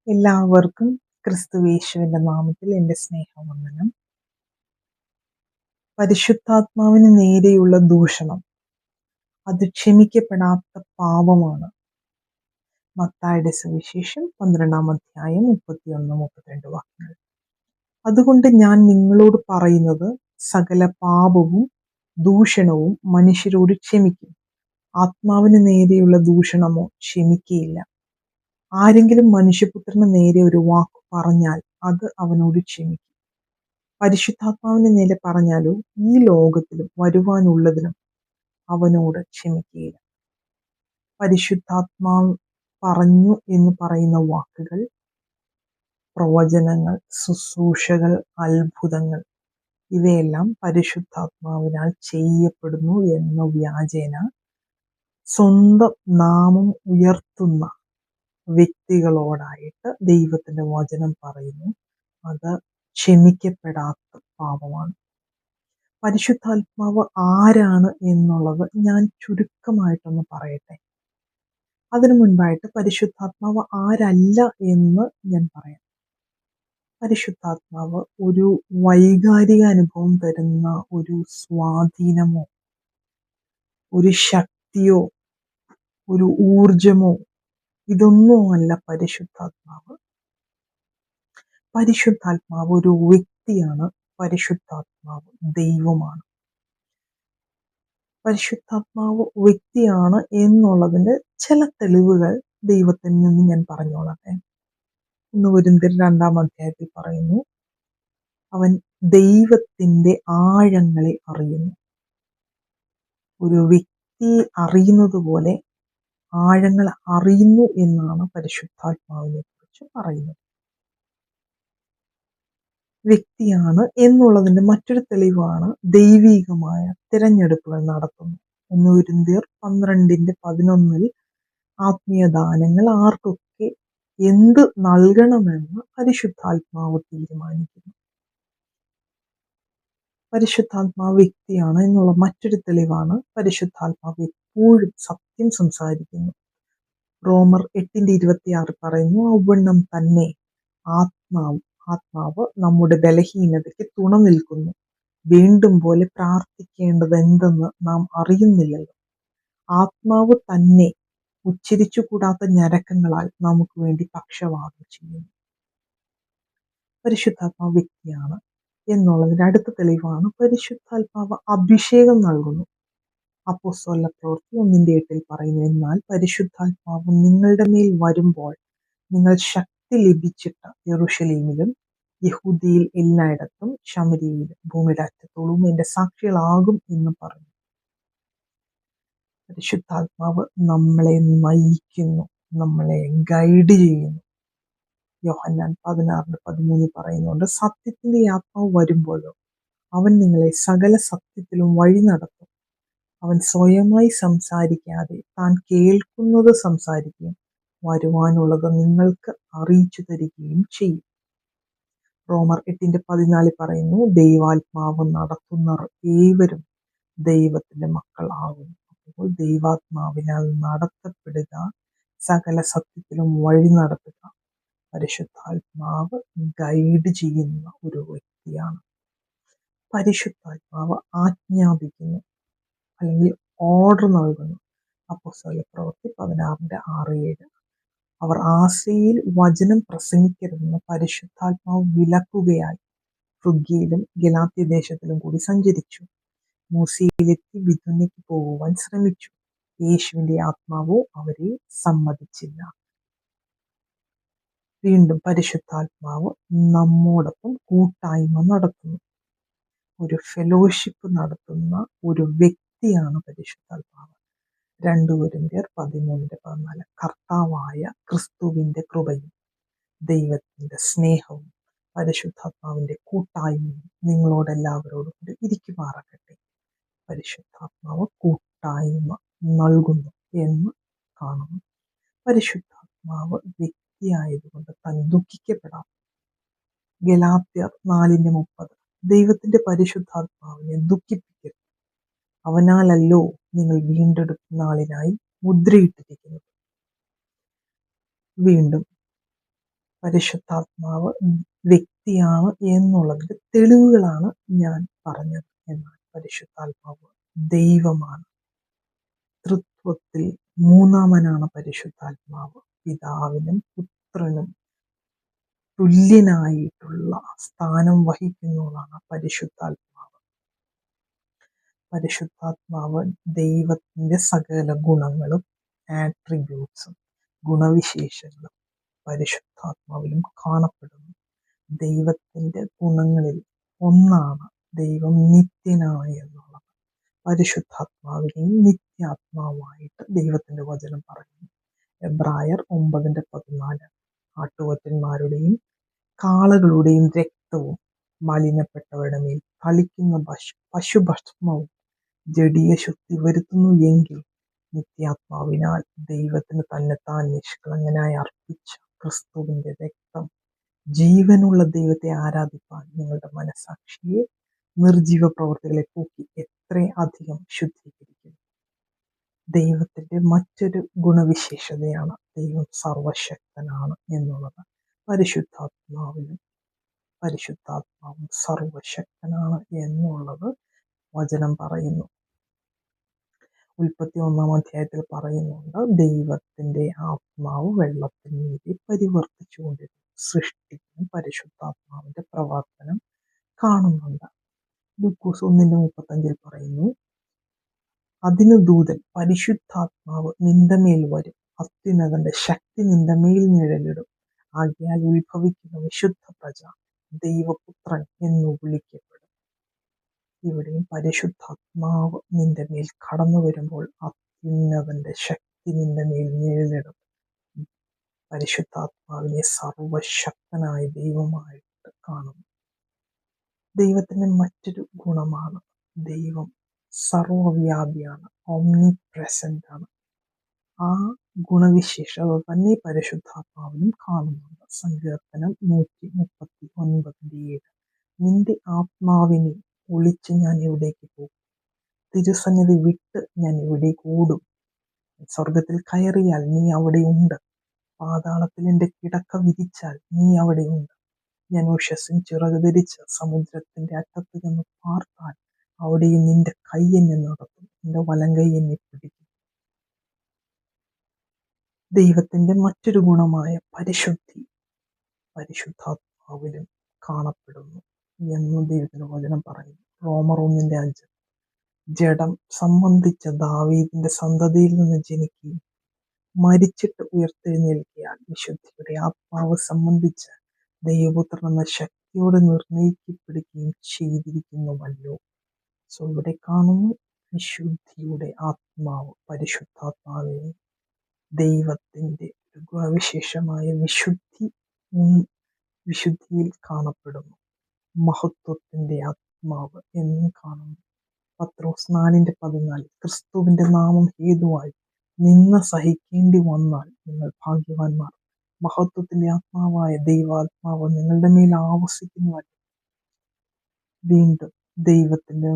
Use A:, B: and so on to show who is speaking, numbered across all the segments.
A: എല്ലാവർക്കും ക്രിസ്തുയേശുവിന്റെ നാമത്തിൽ എൻ്റെ സ്നേഹവന്ദനം. പരിശുദ്ധാത്മാവിന് നേരെയുള്ള ദൂഷണം അത് ക്ഷമിക്കപ്പെടാത്ത പാപമാണ്. മത്തായിയുടെ സുവിശേഷം 12-ാം അധ്യായം 31-32 വാക്യങ്ങൾ. അതുകൊണ്ട് ഞാൻ നിങ്ങളോട് പറയുന്നത്, സകല പാപവും ദൂഷണവും മനുഷ്യരോട് ക്ഷമിക്കും, ആത്മാവിന് നേരെയുള്ള ദൂഷണമോ ക്ഷമിക്കയില്ല. ആരെങ്കിലും മനുഷ്യപുത്രന് നേരെ ഒരു വാക്ക് പറഞ്ഞാൽ അത് അവനോട് ക്ഷമിക്കും. പരിശുദ്ധാത്മാവിന് നേരെ പറഞ്ഞാലോ ഈ ലോകത്തിലും വരുവാനുള്ളതിനും അവനോട് ക്ഷമിക്കുകയില്ല. പരിശുദ്ധാത്മാവ് പറഞ്ഞു എന്ന് പറയുന്ന വാക്കുകൾ, പ്രവചനങ്ങൾ, ശുശ്രൂഷകൾ, അത്ഭുതങ്ങൾ ഇവയെല്ലാം പരിശുദ്ധാത്മാവിനാൽ ചെയ്യപ്പെടുന്നു എന്ന വ്യാജേന സ്വന്തം നാമം ഉയർത്തുന്ന വ്യക്തികളോടായിട്ട് ദൈവത്തിന്റെ വചനം പറയുന്നു, അത് ക്ഷമിക്കപ്പെടാത്ത പാപമാണ്. പരിശുദ്ധാത്മാവ് ആരാണ് എന്നുള്ളത് ഞാൻ ചുരുക്കമായിട്ടൊന്ന് പറയട്ടെ. അതിനു മുൻപായിട്ട് പരിശുദ്ധാത്മാവ് ആരല്ല എന്ന് ഞാൻ പറയാം. പരിശുദ്ധാത്മാവ് ഒരു വൈകാരിക അനുഭവം തരുന്ന ഒരു സ്വാധീനമോ ഒരു ശക്തിയോ ഒരു ഊർജമോ ഇതൊന്നുമല്ല പരിശുദ്ധാത്മാവ്. പരിശുദ്ധാത്മാവ് ഒരു വ്യക്തിയാണ്. പരിശുദ്ധാത്മാവ് ദൈവമാണ്. പരിശുദ്ധാത്മാവ് വ്യക്തിയാണ് എന്നുള്ളതിന്റെ ചില തെളിവുകൾ ദൈവത്തിൽ നിന്ന് ഞാൻ പറഞ്ഞോളട്ടെ. 1 കൊരിന്ത്യർ 2-ാം അധ്യായത്തിൽ പറയുന്നു, അവൻ ദൈവത്തിന്റെ ആഴങ്ങളെ അറിയുന്നു. ഒരു വ്യക്തിയെ അറിയുന്നത് പോലെ ആഴങ്ങൾ അറിയുന്നു എന്നാണ് പരിശുദ്ധാത്മാവിനെ കുറിച്ച് പറയുന്നത്. വ്യക്തിയാണ് എന്നുള്ളതിന്റെ മറ്റൊരു തെളിവാണ് ദൈവികമായ തിരഞ്ഞെടുപ്പുകൾ നടത്തുന്നു. 1 കൊരിന്ത്യർ 12:11 ആത്മീയ ദാനങ്ങൾ ആർക്കൊക്കെ എന്ത് നൽകണമെന്ന് പരിശുദ്ധാത്മാവ് തീരുമാനിക്കുന്നു. പരിശുദ്ധാത്മാവ് വ്യക്തിയാണ് എന്നുള്ള മറ്റൊരു തെളിവാണ് പരിശുദ്ധാത്മാവ് എപ്പോഴും സത്യം സംസാരിക്കുന്നു. റോമർ 8:26 പറയുന്നു, ഔവണ്ണം തന്നെ ആത്മാവ് നമ്മുടെ ബലഹീനതയ്ക്ക് തുണ നിൽക്കുന്നു. വീണ്ടും പോലെ പ്രാർത്ഥിക്കേണ്ടത് എന്തെന്ന് നാം അറിയുന്നില്ലല്ലോ. ആത്മാവ് തന്നെ ഉച്ചരിച്ചുകൂടാത്ത ഞരക്കങ്ങളാൽ നമുക്ക് വേണ്ടി പക്ഷവാദം ചെയ്യുന്നു. പരിശുദ്ധാത്മാവ് വ്യക്തിയാണ് എന്നുള്ളതിന്റെ അടുത്ത തെളിവാണ് പരിശുദ്ധാത്മാവ് അഭിഷേകം നൽകുന്നു. അപ്പോസ്തല പ്രവൃത്തി 1:8 പറയുന്നു, എന്നാൽ പരിശുദ്ധാത്മാവ് നിങ്ങളുടെ മേൽ വരുമ്പോൾ നിങ്ങൾ ശക്തി ലഭിച്ചിട്ട് യെരൂശലേമിലും യഹൂദയിൽ എല്ലായിടത്തും ശമര്യയിലും ഭൂമിയുടെ അറ്റത്തോളം എന്റെ സാക്ഷികളാകും എന്ന് പറഞ്ഞു. പരിശുദ്ധാത്മാവ് നമ്മളെ നയിക്കുന്നു, നമ്മളെ ഗൈഡ് ചെയ്യുന്നു. യോഹന്നാൻ 16:13 പറയുന്നുണ്ട്, സത്യത്തിന്റെ ആത്മാവ് വരുമ്പോഴോ അവൻ നിങ്ങളെ സകല സത്യത്തിലും വഴി നടത്തും. അവൻ സ്വയമായി സംസാരിക്കാതെ താൻ കേൾക്കുന്നത് സംസാരിക്കുകയും വരുവാനുള്ളത് നിങ്ങൾക്ക് അറിയിച്ചു തരികയും ചെയ്യും. റോമർ 8:14 പറയുന്നു, ദൈവാത്മാവ് നടത്തുന്നവർ ഏവരും ദൈവത്തിന്റെ മക്കൾ ആകുന്നു. അപ്പോൾ ദൈവാത്മാവിനാൽ നടത്തപ്പെടുക, സകല സത്യത്തിലും വഴി നടത്തുക, പരിശുദ്ധാത്മാവ് ഗൈഡ് ചെയ്യുന്ന ഒരു വ്യക്തിയാണ്. പരിശുദ്ധാത്മാവ് ആജ്ഞാപിക്കുന്നു അല്ലെങ്കിൽ ഓർഡർ നൽകുന്നു. അപ്പോസ്തല പ്രവൃത്തി 16:6-7 അവർ ആസിയയിൽ വചനം പ്രസംഗിക്കരുതെന്ന് പരിശുദ്ധാത്മാവ് വിലക്കുകയായി ഫ്രുഗ്യയിലും ഗലാത്യ ദേശത്തിലും കൂടി സഞ്ചരിച്ചു. മൂസിയയിലെത്തി ബിഥുന്യയ്ക്ക് പോകുവാൻ ശ്രമിച്ചു. യേശുവിന്റെ ആത്മാവോ അവരെ സമ്മതിച്ചില്ല. വീണ്ടും പരിശുദ്ധാത്മാവ് നമ്മോടൊപ്പം കൂട്ടായ്മ നടത്തുന്നു, ഒരു ഫെലോഷിപ്പ് നടത്തുന്ന ഒരു വ്യക്തിയാണ് പരിശുദ്ധാത്മാവ്. 2 കൊരിന്ത്യർ 13:14 കർത്താവായ ക്രിസ്തുവിന്റെ കൃപയും ദൈവത്തിന്റെ സ്നേഹവും പരിശുദ്ധാത്മാവിന്റെ കൂട്ടായ്മയും നിങ്ങളോടെല്ലാവരോടും കൂടി ഇരിക്കുമാറാകട്ടെ. പരിശുദ്ധാത്മാവ് കൂട്ടായ്മ നൽകുന്നു എന്ന് കാണുന്നു. പരിശുദ്ധാത്മാവ് വ്യക്തിയായതുകൊണ്ട് താൻ ദുഃഖിക്കപ്പെടാം. ഗലാത്യർ 4:30 ദൈവത്തിന്റെ പരിശുദ്ധാത്മാവിനെ ദുഃഖിപ്പിക്കരുത്, അവനാലല്ലോ നിങ്ങൾ വീണ്ടെടുപ്പ് നാളിനായി മുദ്രയിട്ടിരിക്കുന്നത്. വീണ്ടും പരിശുദ്ധാത്മാവ് വ്യക്തിയാണ് എന്നുള്ളതിന്റെ തെളിവുകളാണ് ഞാൻ പറഞ്ഞത്. എന്നാൽ പരിശുദ്ധാത്മാവ് ദൈവമാണ്. തൃത്വത്തിൽ മൂന്നാമനാണ് പരിശുദ്ധാത്മാവ്. പിതാവിനും പുത്രനും തുല്യനായിട്ടുള്ള സ്ഥാനം വഹിക്കുന്നതാണ് പരിശുദ്ധാത്മാവ്. പരിശുദ്ധാത്മാവ് ദൈവത്തിന്റെ സകല ഗുണങ്ങളും ആട്രിബ്യൂട്ട്സും ഗുണവിശേഷങ്ങളും പരിശുദ്ധാത്മാവിലും കാണപ്പെടുന്നു. ദൈവത്തിന്റെ ഗുണങ്ങളിൽ ഒന്നാണ് ദൈവം നിത്യനാണ് എന്നുള്ളത്. പരിശുദ്ധാത്മാവിനെയും നിത്യാത്മാവായിട്ട് ദൈവത്തിന്റെ വചനം പറയുന്നു. എബ്രായർ 9:14 ആട്ടുകൊറ്റന്മാരുടെയും കാളകളുടെയും രക്തവും മലിനപ്പെട്ടവരുടെ മേൽ തളിക്കുന്ന പശുഭസ്മവും ജഡീയ ശുദ്ധി വരുത്തുന്നു എങ്കിൽ നിത്യാത്മാവിനാൽ ദൈവത്തിന് തന്നെത്താൻ നിഷ്കളങ്കനായി അർപ്പിച്ച ക്രിസ്തുവിന്റെ രക്തം ജീവനുള്ള ദൈവത്തെ ആരാധിപ്പാൻ നിങ്ങളുടെ മനസാക്ഷിയെ നിർജീവ പ്രവർത്തികളെ പോക്കി എത്ര അധികം ശുദ്ധീകരിക്കും. ദൈവത്തിന്റെ മറ്റൊരു ഗുണവിശേഷതയാണ് ദൈവം സർവശക്തനാണ് എന്നുള്ളത്. പരിശുദ്ധാത്മാവും സർവശക്തനാണ് എന്നുള്ളത് വചനം പറയുന്നു. 31-ാം പറയുന്നുണ്ട്, ദൈവത്തിന്റെ ആത്മാവ് വെള്ളത്തിന്മീതെ പരിവർത്തിച്ചുകൊണ്ടിരുന്നു. സൃഷ്ടിക്കും പരിശുദ്ധാത്മാവിന്റെ പ്രവർത്തനം കാണുന്നുണ്ട്. ലൂക്കോസ് 1:35 പറയുന്നു, അതിന് ദൂതൻ പരിശുദ്ധാത്മാവ് നിന്റെ മേൽ വരും, അത്യുന്നതന്റെ ശക്തി നിന്റെ മേൽ നിഴലിടും, ആകയാൽ ഉത്ഭവിക്കുന്ന വിശുദ്ധ പ്രജ ദൈവപുത്രൻ എന്ന് വിളിക്കപ്പെടും. ഇവിടെയും പരിശുദ്ധാത്മാവ് നിന്റെ മേൽ കടന്നു വരുമ്പോൾ അത്യുന്നതന്റെ ശക്തി നിന്റെ മേൽ നിഴലിടും. പരിശുദ്ധാത്മാവിനെ സർവശക്തനായ ദൈവമായിട്ട് കാണുന്നു. ദൈവത്തിന്റെ മറ്റൊരു ഗുണമാണ് ദൈവം സർവവ്യാപിയാണ്, ഓംനി പ്രസന്റ് ആണ്. ആ ഗുണവിശേഷത തന്നെ പരിശുദ്ധാത്മാവിനും കാണുന്നുണ്ട്. സങ്കീർത്തനം 139:7 നിന്റെ ആത്മാവിനെ ഒളിച്ച് ഞാൻ എവിടേക്ക് പോകും? തിരുസന്നിധി വിട്ട് ഞാൻ എവിടേക്ക് ഓടും? സ്വർഗത്തിൽ കയറിയാൽ നീ അവിടെ ഉണ്ട്, പാതാളത്തിൽ എന്റെ കിടക്ക വിരിച്ചാൽ നീ അവിടെ ഉണ്ട്. ഞാൻ ഉഷസ്സിൻ ചിറക് ധരിച്ച് സമുദ്രത്തിന്റെ അറ്റത്ത് ചെന്ന് പാർത്താൽ അവിടെയും നിന്റെ കൈ എന്നെ നടത്തും, നിന്റെ വലങ്കൈ എന്നെ പിടിക്കും. ദൈവത്തിന്റെ മറ്റൊരു ഗുണമായ പരിശുദ്ധി പരിശുദ്ധാത്മാവിലും കാണപ്പെടുന്നു എന്ന് ദൈവത്തിന്റെ വചനം പറയുന്നു. റോമർ 1:5 ജഡം സംബന്ധിച്ച ദാവീദിന്റെ സന്തതിയിൽ നിന്ന് ജനിക്കുകയും മരിച്ചിട്ട് ഉയർത്തെഴുന്നേൽക്കിയാൽ വിശുദ്ധിയുടെ ആത്മാവ് സംബന്ധിച്ച് ദൈവപുത്രൻ എന്ന ശക്തിയോടെ നിർണയിക്കപ്പെടുകയും ചെയ്തിരിക്കുന്നുവല്ലോ. സോ ഇവിടെ കാണുന്നു വിശുദ്ധിയുടെ ആത്മാവ് പരിശുദ്ധാത്മാവിനെ ദൈവത്തിന്റെ ഗുണവിശേഷമായ വിശുദ്ധിയിൽ കാണപ്പെടുന്നു. മഹത്വത്തിന്റെ ആത്മാവ് എന്നും കാണുന്നു. പത്രോസ് 4:14 ക്രിസ്തുവിന്റെ നാമം ഹേതുവായി നിന്ന സഹിക്കേണ്ടി വന്നാൽ നിങ്ങൾ ഭാഗ്യവാന്മാർ, മഹത്വത്തിന്റെ ആത്മാവായ ദൈവാത്മാവ് നിങ്ങളുടെ മേൽ ആവസിക്കുന്നുവല്ലോ. വീണ്ടും ദൈവത്തിന്റെ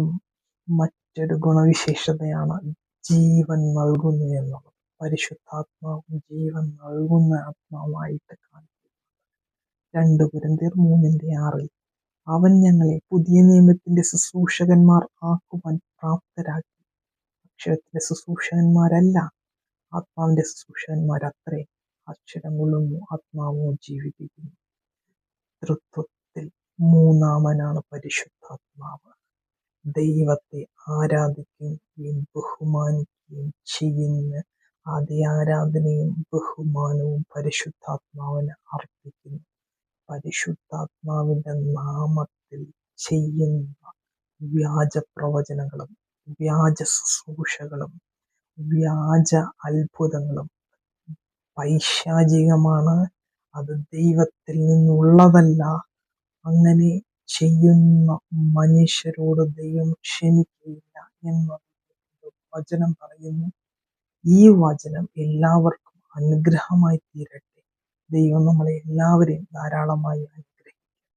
A: മറ്റൊരു ഗുണവിശേഷതയാണ് ജീവൻ നൽകുന്നു എന്നുള്ളത്. പരിശുദ്ധാത്മാവും ജീവൻ നൽകുന്ന ആത്മാവായിട്ട് കാണിക്കുന്നു. 2 കൊരിന്ത്യർ 3:6 അവൻ ഞങ്ങളെ പുതിയ നിയമത്തിന്റെ ശുശ്രൂഷകന്മാർ ആക്കുവാൻ പ്രാപ്തരാക്കി. അക്ഷരത്തിന്റെ ശുശ്രൂഷകന്മാരല്ല, ആത്മാവിന്റെ ശുശ്രൂഷകന്മാരത്രേ. അക്ഷരം കൊള്ളുന്നു, ആത്മാവോ ജീവിപ്പിക്കുന്നു. തൃത്വത്തിൽ മൂന്നാമനാണ് പരിശുദ്ധാത്മാവ്. ദൈവത്തെ ആരാധിക്കുകയും ബഹുമാനിക്കുകയും ചെയ്യുന്ന അതേ ആരാധനയും ബഹുമാനവും പരിശുദ്ധാത്മാവിന് അർപ്പിക്കുന്നു. പരിശുദ്ധാത്മാവിന്റെ നാമത്തിൽ ചെയ്യുന്ന വ്യാജ പ്രവചനങ്ങളും വ്യാജ ശുശ്രൂഷകളും വ്യാജ അത്ഭുതങ്ങളും പൈശാചികമാണ്, അത് ദൈവത്തിൽ നിന്നുള്ളതല്ല. അങ്ങനെ ചെയ്യുന്ന മനുഷ്യരോട് ദൈവം ക്ഷമിക്കുകയില്ല എന്ന് വചനം പറയുന്നു. ഈ വചനം എല്ലാവർക്കും അനുഗ്രഹമായി തീരട്ടെ. ദൈവം നമ്മളെ എല്ലാവരെയും ധാരാളമായി